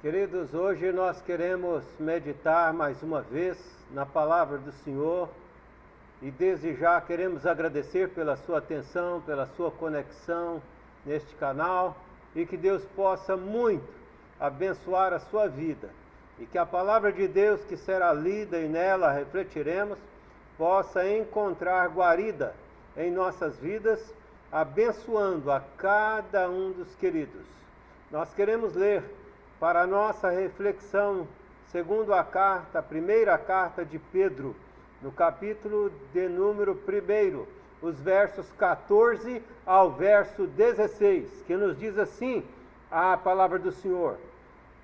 Queridos, hoje nós queremos meditar mais uma vez na palavra do Senhor e desde já queremos agradecer pela sua atenção, pela sua conexão neste canal e que Deus possa muito abençoar a sua vida e que a palavra de Deus que será lida e nela refletiremos possa encontrar guarida em nossas vidas, abençoando a cada um dos queridos. Nós queremos ler para a nossa reflexão, segundo a primeira carta de Pedro, no capítulo de número 1, os versos 14 ao verso 16, que nos diz assim a palavra do Senhor: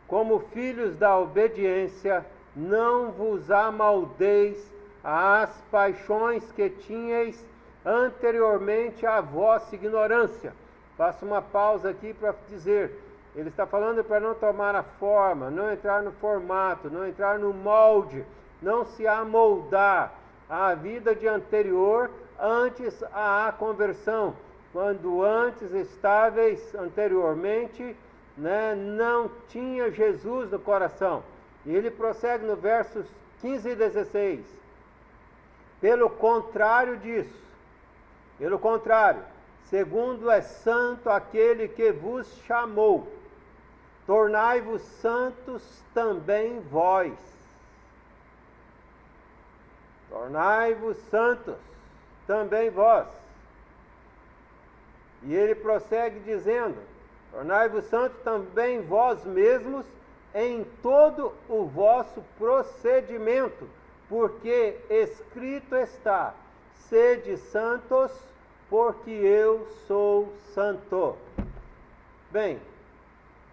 como filhos da obediência, não vos amoldeis às paixões que tinhais anteriormente à vossa ignorância. Faço uma pausa aqui para dizer, ele está falando para não tomar a forma, não entrar no formato, não entrar no molde, não se amoldar à vida de anterior antes à conversão, quando antes estáveis anteriormente, não tinha Jesus no coração. E ele prossegue no versos 15 e 16. Pelo contrário disso, segundo é santo aquele que vos chamou, tornai-vos santos também vós. Tornai-vos santos também vós. E ele prossegue dizendo: tornai-vos santos também vós mesmos em todo o vosso procedimento, porque escrito está: sede santos, porque eu sou santo. Bem,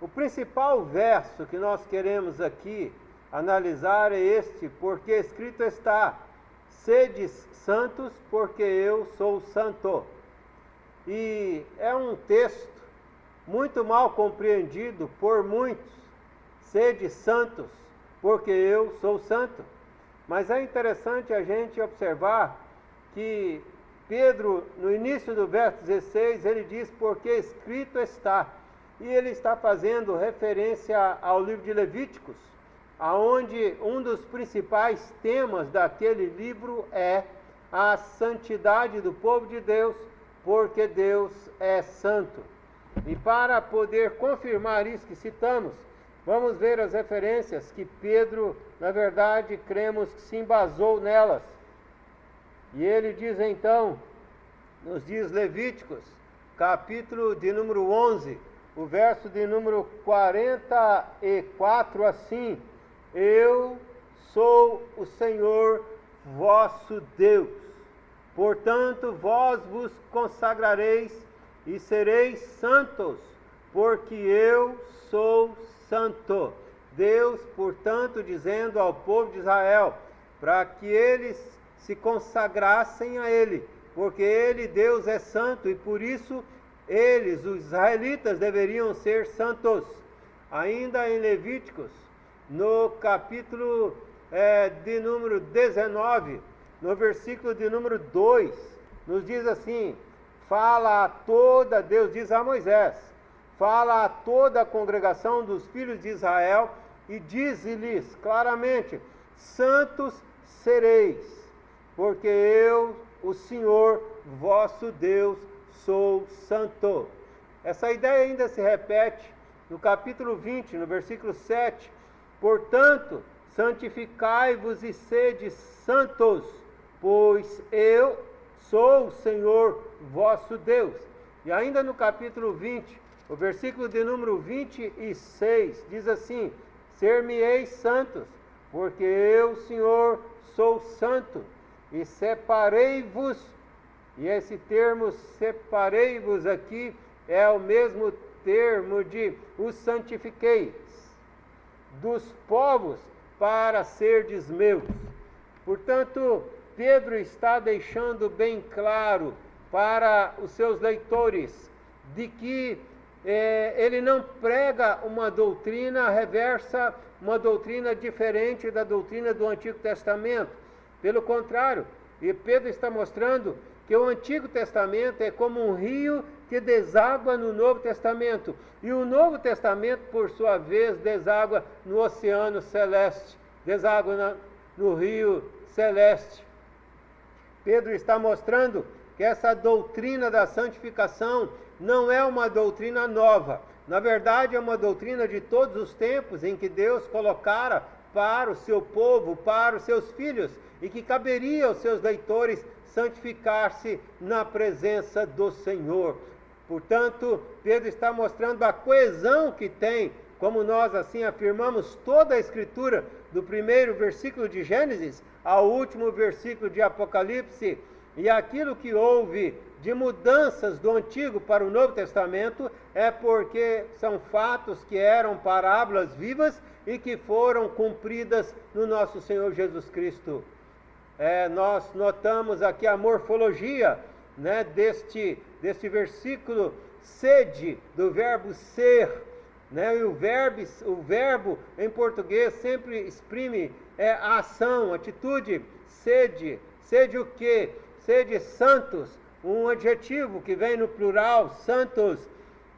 o principal verso que nós queremos aqui analisar é este: porque escrito está: sede santos, porque eu sou santo. E é um texto muito mal compreendido por muitos. Sede santos, porque eu sou santo. Mas é interessante a gente observar que Pedro, no início do verso 16, ele diz: porque escrito está. E ele está fazendo referência ao livro de Levíticos, aonde um dos principais temas daquele livro é a santidade do povo de Deus, porque Deus é santo. E para poder confirmar isso que citamos, vamos ver as referências que Pedro, na verdade, cremos que se embasou nelas. E ele diz então, nos diz Levíticos, capítulo de número 11, o verso de número 44, assim: eu sou o Senhor vosso Deus, portanto vós vos consagrareis e sereis santos, porque eu sou santo. Deus, portanto, dizendo ao povo de Israel, para que eles se consagrassem a Ele, porque Ele, Deus, é santo, e por isso eles, os israelitas, deveriam ser santos. Ainda em Levíticos, no capítulo de número 19, no versículo de número 2, nos diz assim: fala a toda, Deus diz a Moisés, fala a toda a congregação dos filhos de Israel e dize-lhes claramente: santos sereis, porque eu, o Senhor vosso Deus, sou santo. Essa ideia ainda se repete no capítulo 20, no versículo 7. Portanto, santificai-vos e sede santos, pois eu sou o Senhor vosso Deus. E ainda no capítulo 20, o versículo de número 26, diz assim: ser-me-eis santos, porque eu, Senhor, sou santo, e separei-vos. E esse termo separei-vos aqui é o mesmo termo de os santifiqueis dos povos para serdes meus. Portanto, Pedro está deixando bem claro para os seus leitores de que ele não prega uma doutrina reversa, uma doutrina diferente da doutrina do Antigo Testamento. Pelo contrário, e Pedro está mostrando que o Antigo Testamento é como um rio que deságua no Novo Testamento. E o Novo Testamento, por sua vez, deságua no oceano celeste, deságua no rio celeste. Pedro está mostrando que essa doutrina da santificação não é uma doutrina nova. Na verdade, é uma doutrina de todos os tempos em que Deus colocara para o seu povo, para os seus filhos, e que caberia aos seus leitores santificar-se na presença do Senhor. Portanto, Pedro está mostrando a coesão que tem, como nós assim afirmamos, toda a Escritura, do primeiro versículo de Gênesis ao último versículo de Apocalipse, e aquilo que houve de mudanças do Antigo para o Novo Testamento é porque são fatos que eram parábolas vivas e que foram cumpridas no nosso Senhor Jesus Cristo. Nós notamos aqui a morfologia, né, deste versículo, sede, do verbo ser, né, e o verbo em português sempre exprime a ação, atitude, sede o quê? Sede santos, um adjetivo que vem no plural, santos,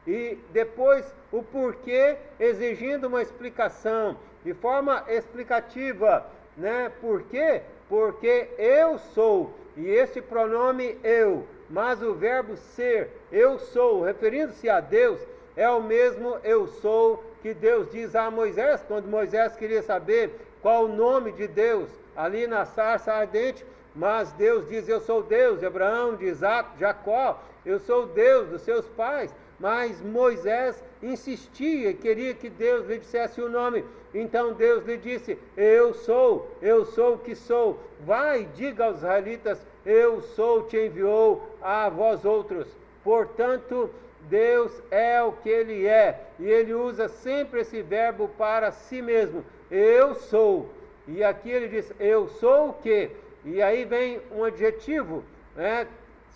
e depois o porquê exigindo uma explicação, de forma explicativa, né? Por quê? Porque eu sou, e este pronome eu, mas o verbo ser, eu sou, referindo-se a Deus, é o mesmo eu sou que Deus diz a Moisés, quando Moisés queria saber qual o nome de Deus, ali na sarça ardente, mas Deus diz, eu sou Deus de Abraão, de Isaac, de Jacó, eu sou Deus dos seus pais, mas Moisés insistia e queria que Deus lhe dissesse o nome, então Deus lhe disse, eu sou o que sou, vai, diga aos israelitas, eu sou, te enviou a vós outros. Portanto, Deus é o que Ele é, e Ele usa sempre esse verbo para si mesmo, eu sou, e aqui Ele diz, eu sou o quê? E aí vem um adjetivo, né,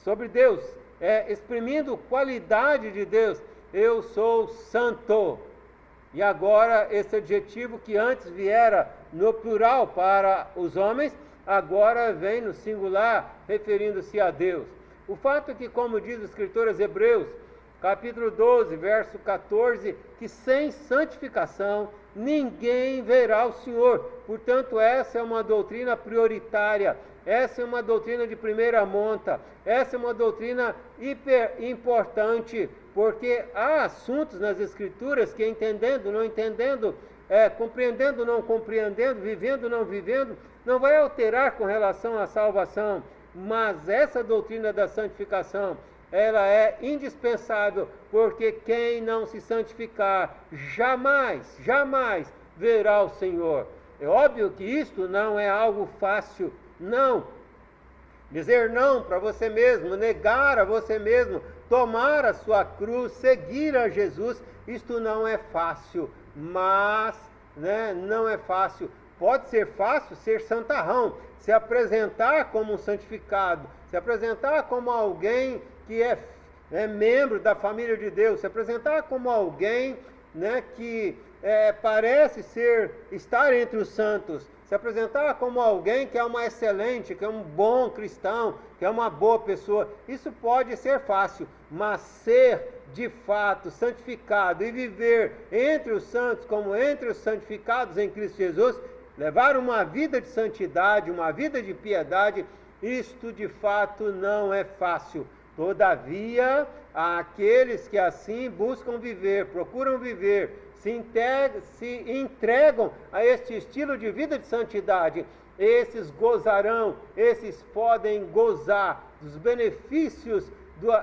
sobre Deus, exprimindo qualidade de Deus, eu sou santo. E agora esse adjetivo que antes viera no plural para os homens, agora vem no singular, referindo-se a Deus. O fato é que, como diz o escritor aos Hebreus, capítulo 12, verso 14, que sem santificação ninguém verá o Senhor. Portanto, essa é uma doutrina prioritária, essa é uma doutrina de primeira monta, essa é uma doutrina hiper importante, porque há assuntos nas Escrituras que, entendendo, não entendendo, compreendendo, não compreendendo, vivendo, não vivendo, não vai alterar com relação à salvação, mas essa doutrina da santificação, ela é indispensável, porque quem não se santificar jamais verá o Senhor. É óbvio que isto não é algo fácil, não. Dizer não para você mesmo, negar a você mesmo, tomar a sua cruz, seguir a Jesus, isto não é fácil, mas não é fácil. Pode ser fácil ser santarrão, se apresentar como um santificado, se apresentar como alguém que é membro da família de Deus, se apresentar como alguém, que parece estar entre os santos, se apresentar como alguém que é uma excelente, que é um bom cristão, que é uma boa pessoa. Isso pode ser fácil, mas ser de fato santificado e viver entre os santos como entre os santificados em Cristo Jesus, levar uma vida de santidade, uma vida de piedade, isto de fato não é fácil. Todavia, aqueles que assim buscam viver, procuram viver, se entregam a este estilo de vida de santidade, esses gozarão, esses podem gozar dos benefícios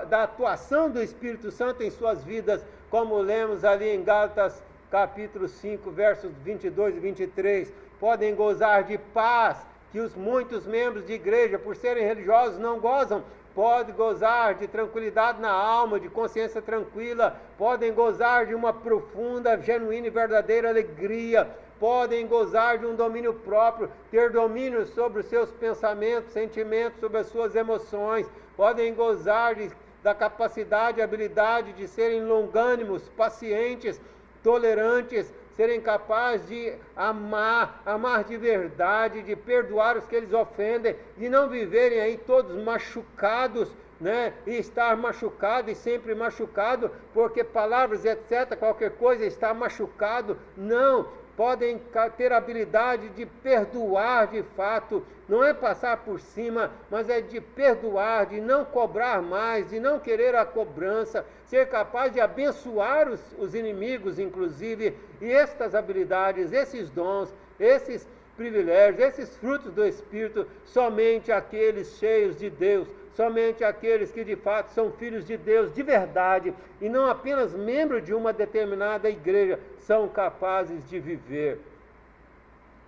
da atuação do Espírito Santo em suas vidas, como lemos ali em Gálatas capítulo 5, versos 22 e 23, podem gozar de paz, que os muitos membros de igreja, por serem religiosos, não gozam, podem gozar de tranquilidade na alma, de consciência tranquila, podem gozar de uma profunda, genuína e verdadeira alegria, podem gozar de um domínio próprio, ter domínio sobre os seus pensamentos, sentimentos, sobre as suas emoções, podem gozar da capacidade e habilidade de serem longânimos, pacientes, tolerantes, serem capazes de amar de verdade, de perdoar os que eles ofendem, de não viverem aí todos machucados, né, e estar machucado e sempre machucado, porque palavras, etc., qualquer coisa está machucado. Não, podem ter a habilidade de perdoar de fato, não é passar por cima, mas é de perdoar, de não cobrar mais, de não querer a cobrança, ser capaz de abençoar os inimigos, inclusive. E estas habilidades, esses dons, esses privilégios, esses frutos do Espírito, somente aqueles cheios de Deus, somente aqueles que de fato são filhos de Deus de verdade e não apenas membros de uma determinada igreja, são capazes de viver.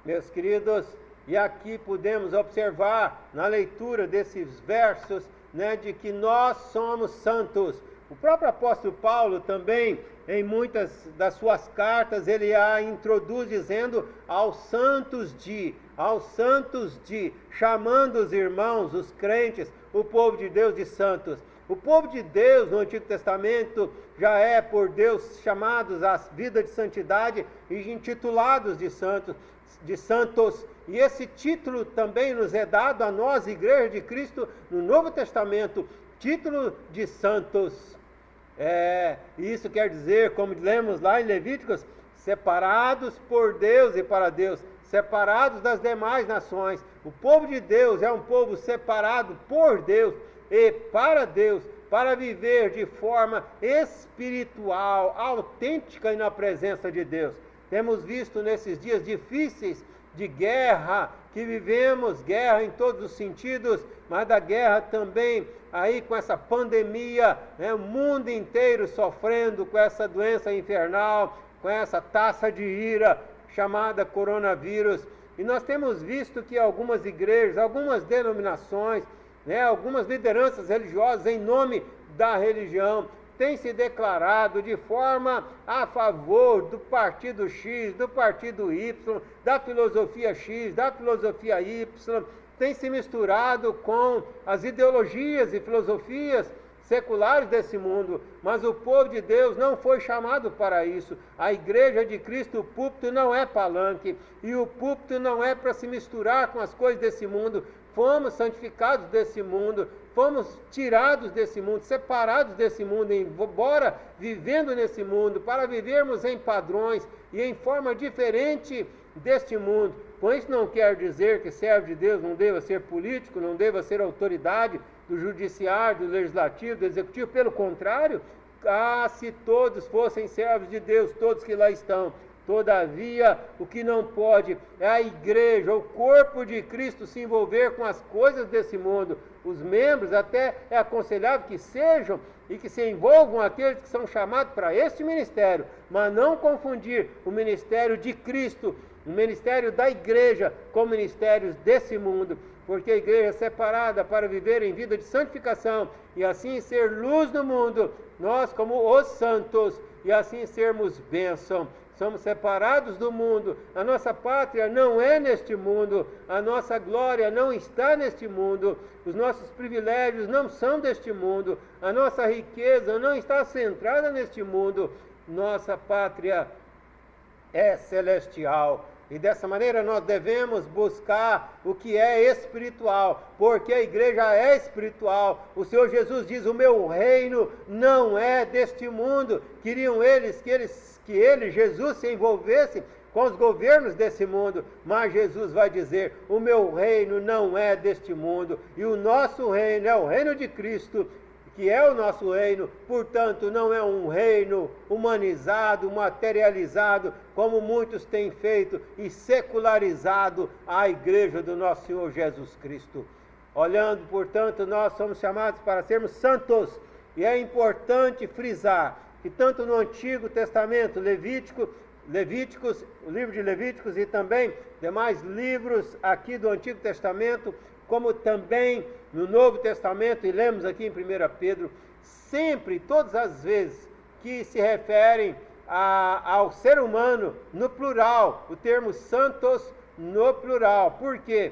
Meus queridos, e aqui podemos observar na leitura desses versos, né, de que nós somos santos. O próprio apóstolo Paulo também, em muitas das suas cartas, ele a introduz dizendo aos santos de, chamando os irmãos, os crentes, o povo de Deus de santos. O povo de Deus no Antigo Testamento já é por Deus chamados à vida de santidade e intitulados de santos. E esse título também nos é dado a nós, Igreja de Cristo, no Novo Testamento, título de santos. Isso quer dizer, como lemos lá em Levíticos, separados por Deus e para Deus, separados das demais nações. O povo de Deus é um povo separado por Deus e para Deus, para viver de forma espiritual, autêntica e na presença de Deus. Temos visto nesses dias difíceis de guerra, que vivemos guerra em todos os sentidos, mas da guerra também, aí com essa pandemia, né, o mundo inteiro sofrendo com essa doença infernal, com essa taça de ira chamada coronavírus. E nós temos visto que algumas igrejas, algumas denominações, né, algumas lideranças religiosas em nome da religião, têm se declarado de forma a favor do partido X, do partido Y, da filosofia X, da filosofia Y, tem se misturado com as ideologias e filosofias seculares desse mundo, mas o povo de Deus não foi chamado para isso. A Igreja de Cristo, o púlpito não é palanque, e o púlpito não é para se misturar com as coisas desse mundo. Fomos santificados desse mundo, fomos tirados desse mundo, separados desse mundo, embora vivendo nesse mundo, para vivermos em padrões e em forma diferente deste mundo. Com isso não quer dizer que servo de Deus não deva ser político, não deva ser autoridade do judiciário, do legislativo, do executivo. Pelo contrário, se todos fossem servos de Deus, todos que lá estão. Todavia, o que não pode é a igreja, o corpo de Cristo se envolver com as coisas desse mundo. Os membros até é aconselhável que sejam e que se envolvam aqueles que são chamados para este ministério, mas não confundir o ministério de Cristo, o ministério da igreja, com ministérios desse mundo, porque a igreja é separada para viver em vida de santificação e assim ser luz no mundo, nós como os santos, e assim sermos bênção. Somos separados do mundo, a nossa pátria não é neste mundo, a nossa glória não está neste mundo, os nossos privilégios não são deste mundo, a nossa riqueza não está centrada neste mundo, nossa pátria é celestial. E dessa maneira nós devemos buscar o que é espiritual, porque a igreja é espiritual. O Senhor Jesus diz: o meu reino não é deste mundo. Queriam que ele, Jesus, se envolvesse com os governos desse mundo, mas Jesus vai dizer: o meu reino não é deste mundo, e o nosso reino é o reino de Cristo, que é o nosso reino. Portanto, não é um reino humanizado, materializado, como muitos têm feito, e secularizado a igreja do nosso Senhor Jesus Cristo. Olhando, portanto, nós somos chamados para sermos santos, e é importante frisar que tanto no Antigo Testamento, Levíticos, o livro de Levíticos e também demais livros aqui do Antigo Testamento, como também no Novo Testamento, e lemos aqui em 1 Pedro, sempre, todas as vezes que se referem ao ser humano no plural, o termo santos no plural. Por quê?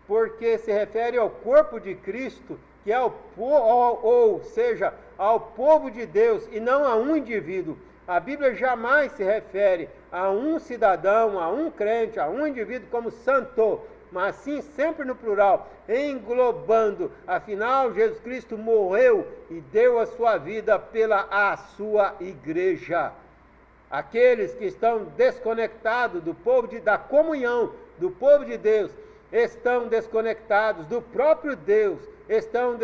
Porque se refere ao corpo de Cristo, que é ou seja, ao povo de Deus e não a um indivíduo. A Bíblia jamais se refere a um cidadão, a um crente, a um indivíduo como santo. mas sim sempre no plural, englobando. Afinal, Jesus Cristo morreu e deu a sua vida pela a sua igreja. Aqueles que estão desconectados do povo da comunhão do povo de Deus, estão desconectados do próprio Deus, estão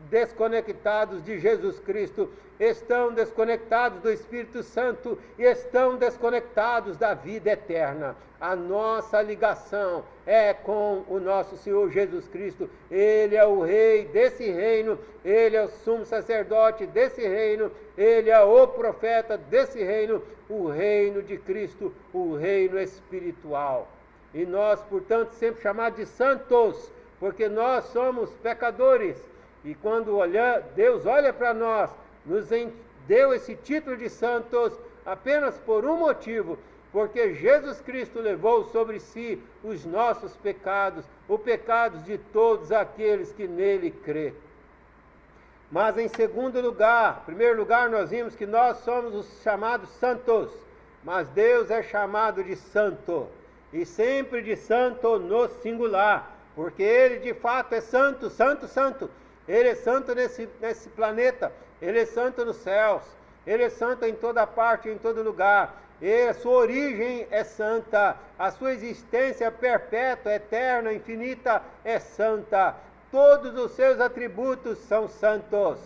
desconectados de Jesus Cristo, estão desconectados do Espírito Santo e estão desconectados da vida eterna. A nossa ligação é com o nosso Senhor Jesus Cristo. Ele é o rei desse reino, ele é o sumo sacerdote desse reino, ele é o profeta desse reino, o reino de Cristo, o reino espiritual. E nós, portanto, sempre chamados de santos, porque nós somos pecadores. E quando Deus olha para nós, nos deu esse título de santos apenas por um motivo, porque Jesus Cristo levou sobre si os nossos pecados, os pecados de todos aqueles que nele crê. Mas em primeiro lugar, nós vimos que nós somos os chamados santos, mas Deus é chamado de santo, e sempre de santo no singular, porque ele de fato é santo, santo, santo. Ele é santo nesse planeta, ele é santo nos céus, ele é santo em toda parte, em todo lugar. A sua origem é santa, a sua existência perpétua, eterna, infinita é santa. Todos os seus atributos são santos.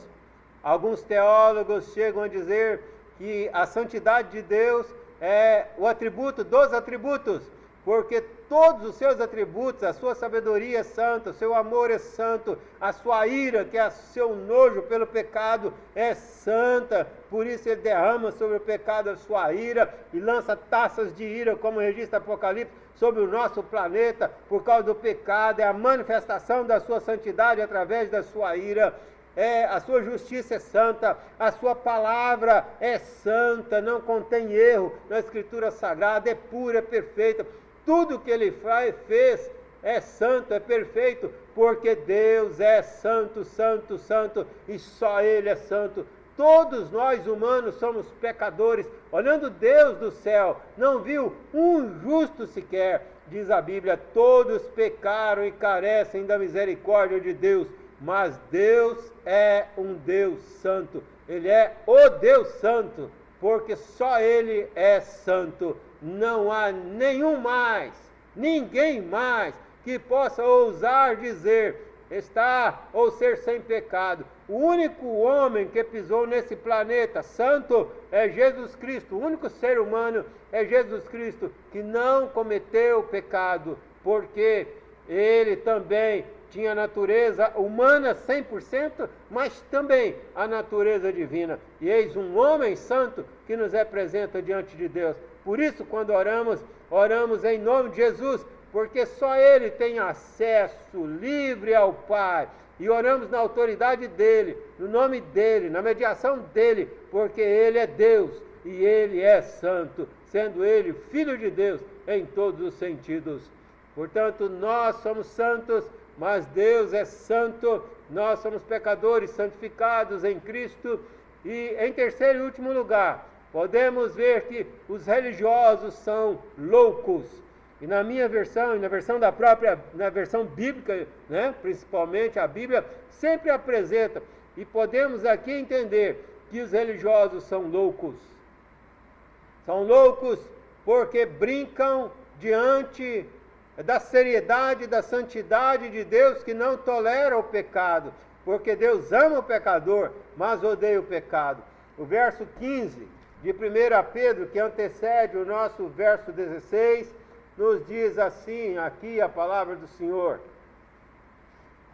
Alguns teólogos chegam a dizer que a santidade de Deus é o atributo dos atributos, porque todos os seus atributos, a sua sabedoria é santa, o seu amor é santo, a sua ira, que é o seu nojo pelo pecado, é santa. Por isso ele derrama sobre o pecado a sua ira e lança taças de ira, como registra Apocalipse, sobre o nosso planeta, por causa do pecado. É a manifestação da sua santidade através da sua ira. A sua justiça é santa, a sua palavra é santa, não contém erro na Escritura Sagrada, é pura, é perfeita. Tudo que ele fez é santo, é perfeito, porque Deus é santo, santo, santo, e só ele é santo. Todos nós humanos somos pecadores. Olhando Deus do céu, não viu um justo sequer. Diz a Bíblia, todos pecaram e carecem da misericórdia de Deus. Mas Deus é um Deus santo. Ele é o Deus santo, porque só ele é santo. Não há nenhum mais, ninguém mais, que possa ousar dizer estar ou ser sem pecado. O único homem que pisou nesse planeta santo é Jesus Cristo. O único ser humano é Jesus Cristo, que não cometeu pecado, porque ele também tinha a natureza humana 100%, mas também a natureza divina. E eis um homem santo que nos representa diante de Deus. Por isso, quando oramos em nome de Jesus, porque só ele tem acesso livre ao Pai. E oramos na autoridade dele, no nome dele, na mediação dele, porque ele é Deus e ele é santo, sendo ele Filho de Deus em todos os sentidos. Portanto, nós somos santos, mas Deus é santo. Nós somos pecadores santificados em Cristo. E em terceiro e último lugar, podemos ver que os religiosos são loucos. E na minha versão, e na versão bíblica, principalmente a Bíblia, sempre apresenta. E podemos aqui entender que os religiosos são loucos. São loucos porque brincam diante da seriedade, da santidade de Deus, que não tolera o pecado. Porque Deus ama o pecador, mas odeia o pecado. O verso 15 de 1 Pedro, que antecede o nosso verso 16, nos diz assim, aqui a palavra do Senhor.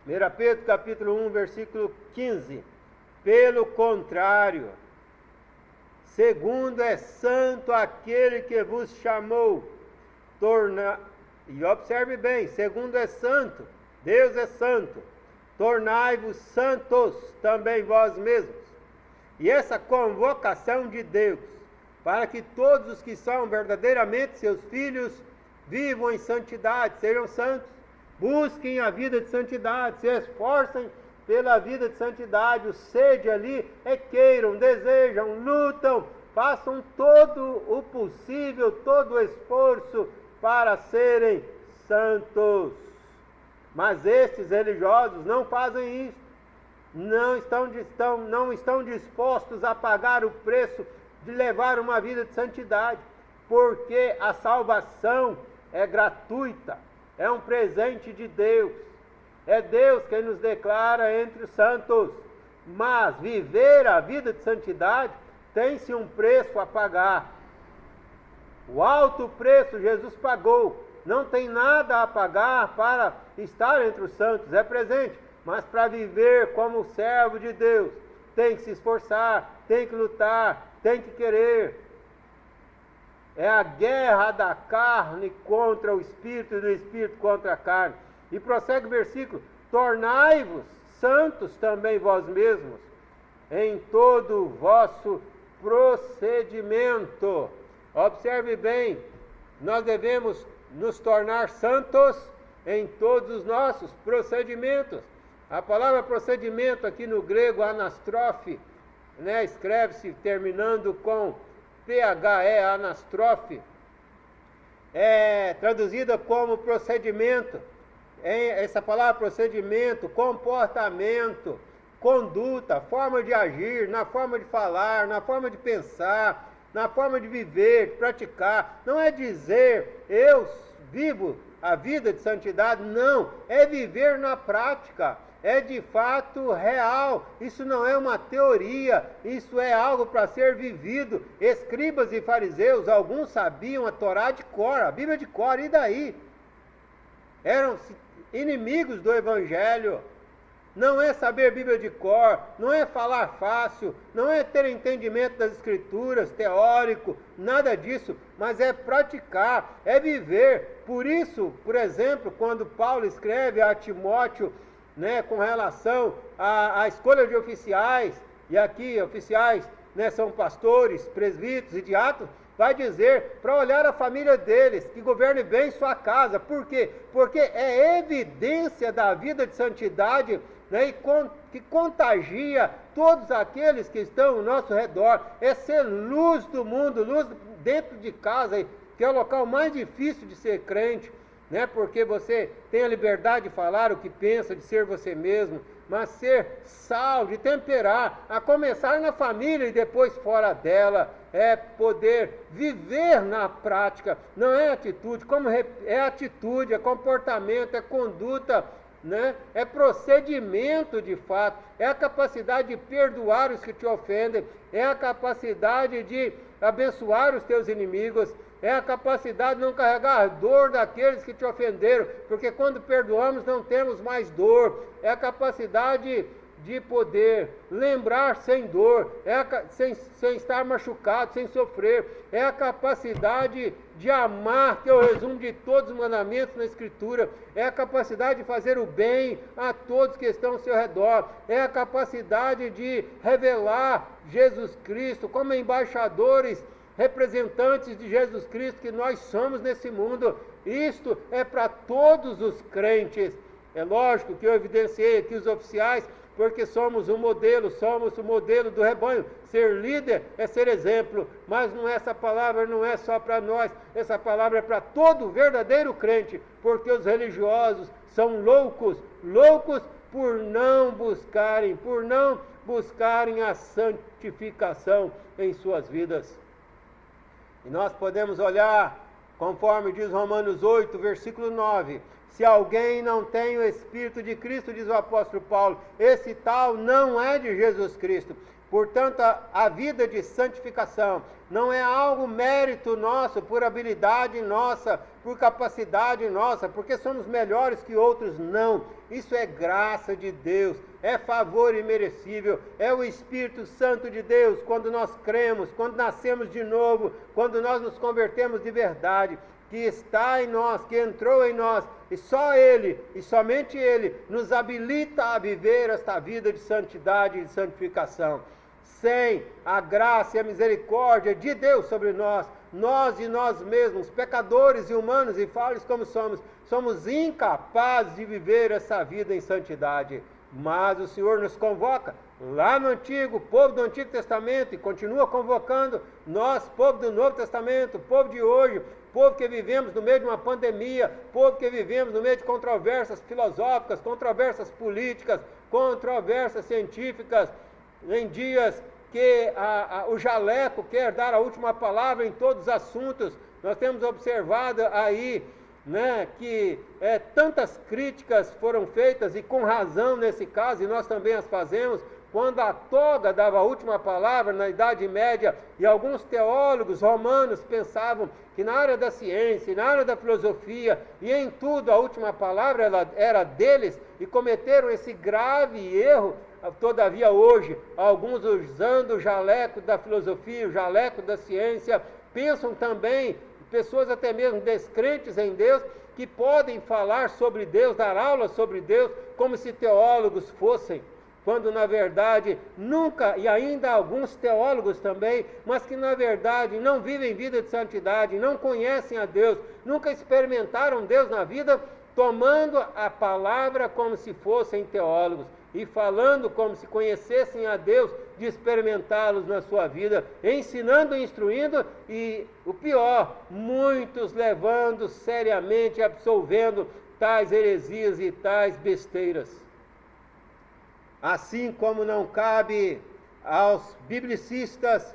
1 Pedro capítulo 1, versículo 15. Pelo contrário, segundo é santo aquele que vos chamou, e observe bem, segundo é santo, Deus é santo, tornai-vos santos também vós mesmos. E essa convocação de Deus, para que todos os que são verdadeiramente seus filhos vivam em santidade, sejam santos, busquem a vida de santidade, se esforcem pela vida de santidade, o sede ali é queiram, desejam, lutam, façam todo o possível, todo o esforço para serem santos. Mas estes religiosos não fazem isso. Não estão dispostos a pagar o preço de levar uma vida de santidade, porque a salvação é gratuita, é um presente de Deus. É Deus quem nos declara entre os santos. Mas viver a vida de santidade tem-se um preço a pagar. O alto preço Jesus pagou. Não tem nada a pagar para estar entre os santos, é presente. Mas para viver como servo de Deus, tem que se esforçar, tem que lutar, tem que querer. É a guerra da carne contra o Espírito e do Espírito contra a carne. E prossegue o versículo: tornai-vos santos também vós mesmos, em todo o vosso procedimento. Observe bem, nós devemos nos tornar santos em todos os nossos procedimentos. A palavra procedimento aqui no grego, anastrofe, escreve-se terminando com PHE, anastrofe, é traduzida como procedimento. Essa palavra procedimento, comportamento, conduta, forma de agir, na forma de falar, na forma de pensar, na forma de viver, de praticar. Não é dizer eu vivo a vida de santidade, não, é viver na prática. É de fato real, isso não é uma teoria, isso é algo para ser vivido. Escribas e fariseus, alguns sabiam a Torá de cor, a Bíblia de cor, e daí? Eram inimigos do Evangelho. Não é saber Bíblia de cor, não é falar fácil, não é ter entendimento das Escrituras, teórico, nada disso, mas é praticar, é viver. Por isso, por exemplo, quando Paulo escreve a Timóteo, com relação à escolha de oficiais, e aqui oficiais são pastores, presbíteros e diáconos, vai dizer para olhar a família deles, que governe bem sua casa. Por quê? Porque é evidência da vida de santidade, que contagia todos aqueles que estão ao nosso redor. É ser luz do mundo, luz dentro de casa, que é o local mais difícil de ser crente. Porque você tem a liberdade de falar o que pensa, de ser você mesmo, mas ser sal, de temperar, a começar na família e depois fora dela, é poder viver na prática. Não é atitude, é atitude, é comportamento, é conduta, é procedimento de fato, é a capacidade de perdoar os que te ofendem, é a capacidade de abençoar os teus inimigos, é a capacidade de não carregar a dor daqueles que te ofenderam, porque quando perdoamos não temos mais dor. É a capacidade de poder lembrar sem dor, sem estar machucado, sem sofrer. É a capacidade de amar, que é o resumo de todos os mandamentos na Escritura. É a capacidade de fazer o bem a todos que estão ao seu redor. É a capacidade de revelar Jesus Cristo como embaixadores, representantes de Jesus Cristo que nós somos nesse mundo. Isto é para todos os crentes. É lógico que eu evidenciei aqui os oficiais, porque somos o modelo do rebanho. Ser líder é ser exemplo, mas essa palavra não é só para nós, essa palavra é para todo verdadeiro crente, porque os religiosos são loucos por não buscarem a santificação em suas vidas. E nós podemos olhar, conforme diz Romanos 8, versículo 9, se alguém não tem o Espírito de Cristo, diz o apóstolo Paulo, esse tal não é de Jesus Cristo. Portanto, a vida de santificação não é algo mérito nosso, por habilidade nossa, por capacidade nossa, porque somos melhores que outros, não. Isso é graça de Deus, é favor imerecível, é o Espírito Santo de Deus, quando nós cremos, quando nascemos de novo, quando nós nos convertemos de verdade, que está em nós, que entrou em nós, e só Ele, e somente Ele, nos habilita a viver esta vida de santidade e de santificação. Sem a graça e a misericórdia de Deus sobre nós e nós mesmos, pecadores e humanos e falhos como somos incapazes de viver essa vida em santidade. mas o Senhor nos convoca lá no Antigo, o povo do Antigo Testamento, e continua convocando nós, povo do Novo Testamento, povo de hoje, povo que vivemos no meio de uma pandemia, povo que vivemos no meio de controvérsias filosóficas, controvérsias políticas, controvérsias científicas, em dias que o jaleco quer dar a última palavra em todos os assuntos. Nós temos observado aí, né, que tantas críticas foram feitas, e com razão nesse caso, e nós também as fazemos, quando a toga dava a última palavra na Idade Média, e alguns teólogos romanos pensavam que na área da ciência, na área da filosofia, e em tudo a última palavra era deles, e cometeram esse grave erro. Todavia hoje, alguns usando o jaleco da filosofia, o jaleco da ciência, pensam também, pessoas até mesmo descrentes em Deus, que podem falar sobre Deus, dar aulas sobre Deus, como se teólogos fossem, quando na verdade nunca, e ainda alguns teólogos também, mas que na verdade não vivem vida de santidade, não conhecem a Deus, nunca experimentaram Deus na vida, tomando a palavra como se fossem teólogos, e falando como se conhecessem a Deus, de experimentá-los na sua vida, ensinando e instruindo, e o pior, muitos levando seriamente, absolvendo tais heresias e tais besteiras. Assim como não cabe aos biblicistas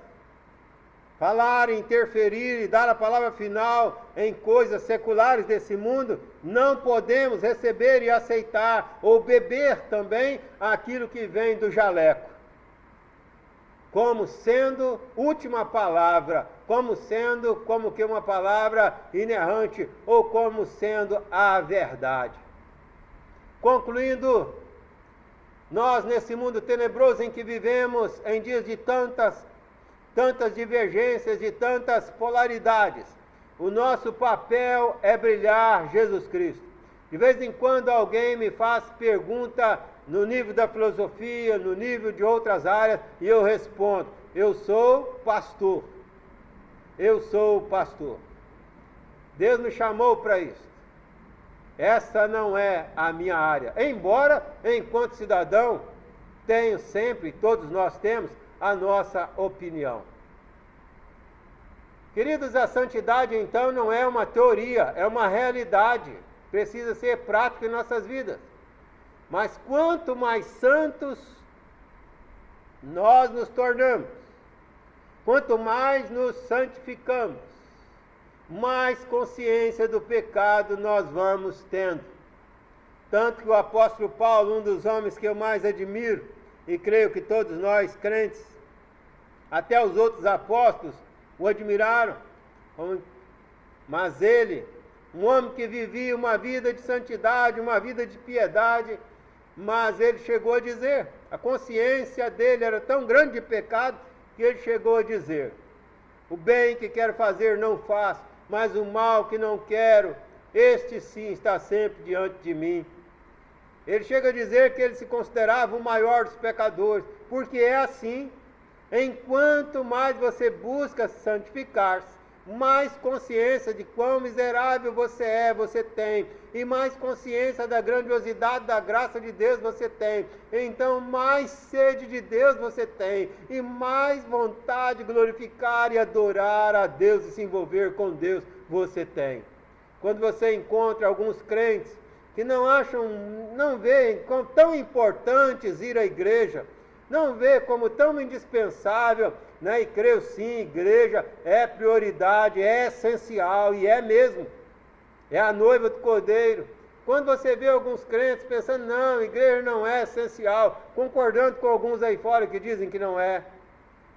falar, interferir e dar a palavra final em coisas seculares desse mundo, não podemos receber e aceitar ou beber também aquilo que vem do jaleco, como sendo última palavra, como sendo como que uma palavra inerrante, ou como sendo a verdade. Concluindo, nós nesse mundo tenebroso em que vivemos, em dias de tantas divergências, de tantas polaridades, o nosso papel é brilhar Jesus Cristo. De vez em quando alguém me faz pergunta no nível da filosofia, no nível de outras áreas, e eu respondo: eu sou pastor. Eu sou pastor. Deus me chamou para isso. Essa não é a minha área. Embora, enquanto cidadão, tenho sempre, todos nós temos, a nossa opinião. Queridos, a santidade então não é uma teoria, é uma realidade. Precisa ser prática em nossas vidas. Mas quanto mais santos nós nos tornamos, quanto mais nos santificamos, mais consciência do pecado nós vamos tendo. Tanto que o apóstolo Paulo, um dos homens que eu mais admiro, e creio que todos nós crentes, até os outros apóstolos, o admiraram, mas ele, um homem que vivia uma vida de santidade, uma vida de piedade, mas ele chegou a dizer, a consciência dele era tão grande de pecado, que ele chegou a dizer: o bem que quero fazer não faço, mas o mal que não quero, este sim está sempre diante de mim. Ele chega a dizer que ele se considerava o maior dos pecadores, porque é assim. Enquanto mais você busca santificar-se, mais consciência de quão miserável você tem, e mais consciência da grandiosidade da graça de Deus você tem, então mais sede de Deus você tem, e mais vontade de glorificar e adorar a Deus e se envolver com Deus você tem. Quando você encontra alguns crentes que não veem como tão importantes ir à igreja, não vê como tão indispensável, né? E creio sim, igreja é prioridade, é essencial, e é mesmo, é a noiva do Cordeiro. Quando você vê alguns crentes pensando, não, igreja não é essencial, concordando com alguns aí fora que dizem que não é.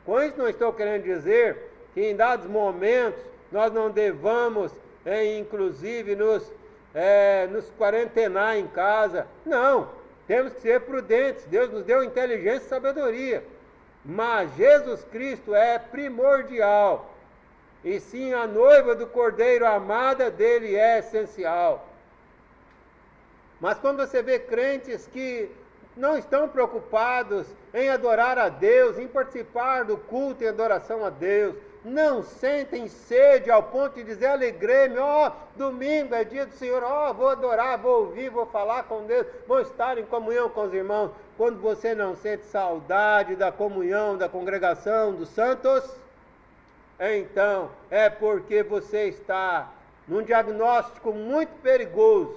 Com isso não estou querendo dizer que em dados momentos nós não devamos, inclusive, nos quarentenar em casa. Não. Temos que ser prudentes, Deus nos deu inteligência e sabedoria, mas Jesus Cristo é primordial, e sim a noiva do Cordeiro amada dele é essencial. Mas quando você vê crentes que não estão preocupados em adorar a Deus, em participar do culto e adoração a Deus, não sentem sede ao ponto de dizer: alegrei-me, domingo é dia do Senhor, vou adorar, vou ouvir, vou falar com Deus, vou estar em comunhão com os irmãos. Quando você não sente saudade da comunhão, da congregação dos santos, então é porque você está num diagnóstico muito perigoso,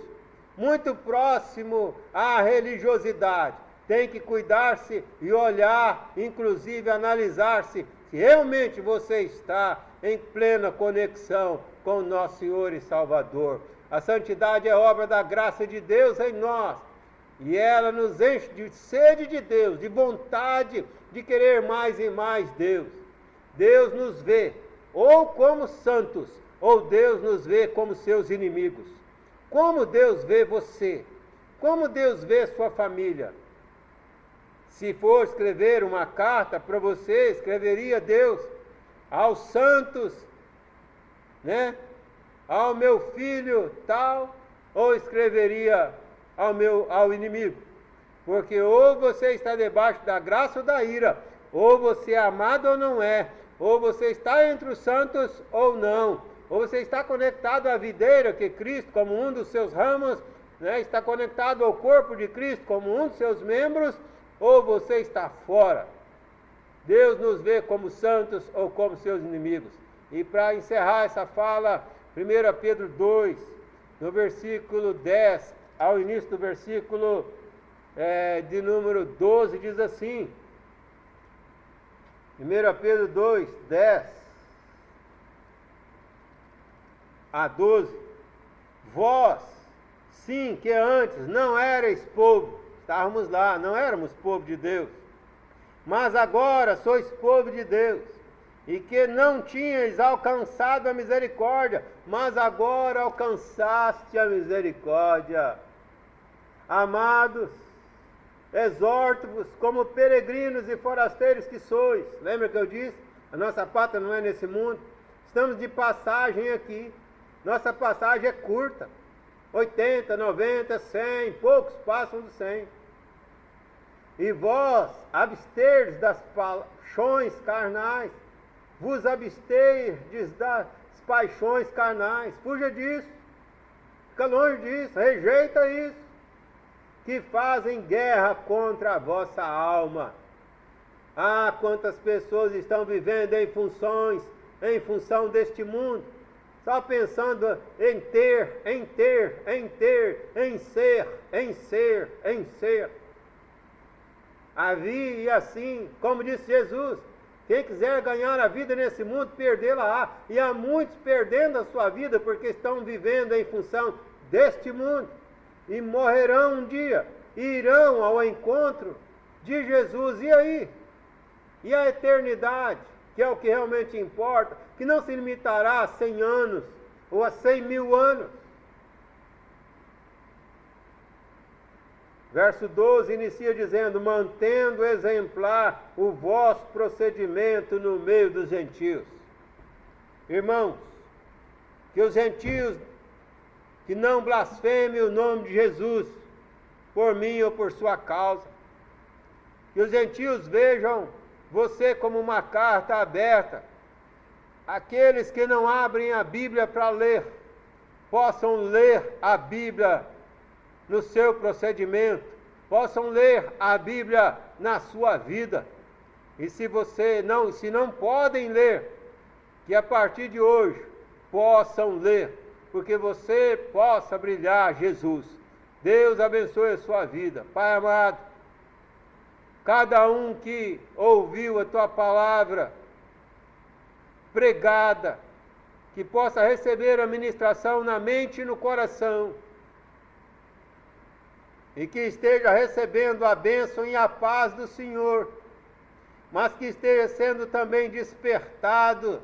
muito próximo à religiosidade. Tem que cuidar-se e olhar, inclusive analisar-se, se realmente você está em plena conexão com o nosso Senhor e Salvador. A santidade é obra da graça de Deus em nós, e ela nos enche de sede de Deus, de vontade de querer mais e mais Deus. Deus nos vê ou como santos, ou Deus nos vê como seus inimigos. Como Deus vê você? Como Deus vê sua família? Se for escrever uma carta para você, escreveria Deus aos santos, né? Ao meu filho tal, ou escreveria ao inimigo? Porque ou você está debaixo da graça ou da ira, ou você é amado ou não é, ou você está entre os santos ou não, ou você está conectado à videira, que Cristo, como um dos seus ramos, né, está conectado ao corpo de Cristo, como um dos seus membros, ou você está fora. Deus nos vê como santos ou como seus inimigos. E para encerrar essa fala, 1 Pedro 2, no versículo 10, ao início do versículo de número 12, diz assim, 1 Pedro 2, 10 a 12, vós, sim, que antes não erais povo, estávamos lá, não éramos povo de Deus, mas agora sois povo de Deus, e que não tinhais alcançado a misericórdia, mas agora alcançaste a misericórdia. Amados, exorto-vos como peregrinos e forasteiros que sois. Lembra que eu disse? A nossa pátria não é nesse mundo. Estamos de passagem aqui. Nossa passagem é curta. 80, 90, 100, poucos passam do 100. E vós absterdes das paixões carnais, vos absterdes das paixões carnais. Fuja disso, fica longe disso, rejeita isso, que fazem guerra contra a vossa alma. Quantas pessoas estão vivendo em função deste mundo, só pensando em ter, em ser. Havia e assim, como disse Jesus, quem quiser ganhar a vida nesse mundo, perdê-la-á. E há muitos perdendo a sua vida porque estão vivendo em função deste mundo. E morrerão um dia, e irão ao encontro de Jesus. E aí? E a eternidade, que é o que realmente importa, que não se limitará a 100 anos ou a 100.000 anos. Verso 12 inicia dizendo: mantendo exemplar o vosso procedimento no meio dos gentios. Irmãos, que os gentios que não blasfemem o nome de Jesus por mim ou por sua causa, que os gentios vejam você como uma carta aberta. Aqueles que não abrem a Bíblia para ler, possam ler a Bíblia no seu procedimento, possam ler a Bíblia na sua vida. E se não podem ler, que a partir de hoje possam ler, porque você possa brilhar Jesus. Deus abençoe a sua vida. Pai amado, cada um que ouviu a tua palavra pregada, que possa receber a ministração na mente e no coração, e que esteja recebendo a bênção e a paz do Senhor, mas que esteja sendo também despertado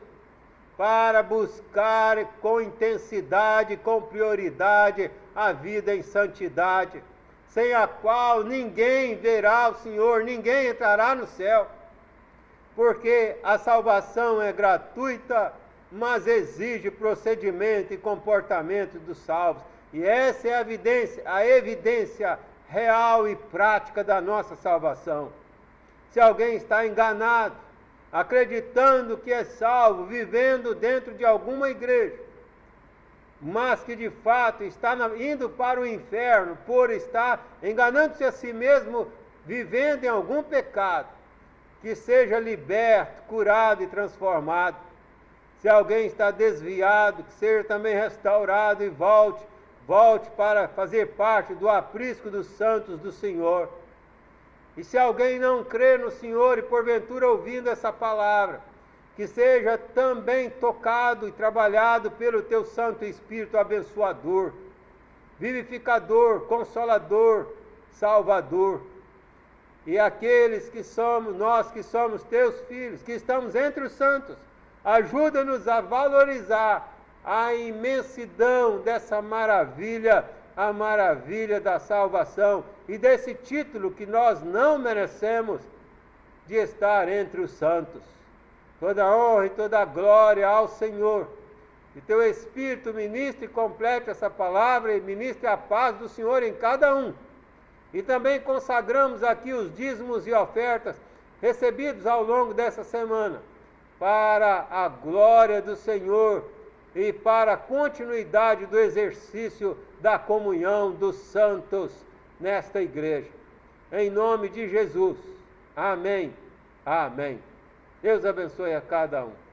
para buscar com intensidade, com prioridade, a vida em santidade, sem a qual ninguém verá o Senhor, ninguém entrará no céu, porque a salvação é gratuita, mas exige procedimento e comportamento dos salvos. E essa é a evidência real e prática da nossa salvação. Se alguém está enganado, acreditando que é salvo, vivendo dentro de alguma igreja, mas que de fato está indo para o inferno por estar enganando-se a si mesmo, vivendo em algum pecado, que seja liberto, curado e transformado. Se alguém está desviado, que seja também restaurado e volte para fazer parte do aprisco dos santos do Senhor. E se alguém não crê no Senhor e porventura ouvindo essa palavra, que seja também tocado e trabalhado pelo teu Santo Espírito abençoador, vivificador, consolador, salvador. E aqueles que somos, nós que somos teus filhos, que estamos entre os santos, ajuda-nos a valorizar a imensidão dessa maravilha, a maravilha da salvação e desse título que nós não merecemos de estar entre os santos. Toda honra e toda glória ao Senhor. E teu Espírito ministre e complete essa palavra e ministre a paz do Senhor em cada um. E também consagramos aqui os dízimos e ofertas recebidos ao longo dessa semana, para a glória do Senhor e para a continuidade do exercício da comunhão dos santos nesta igreja. Em nome de Jesus. Amém. Amém. Deus abençoe a cada um.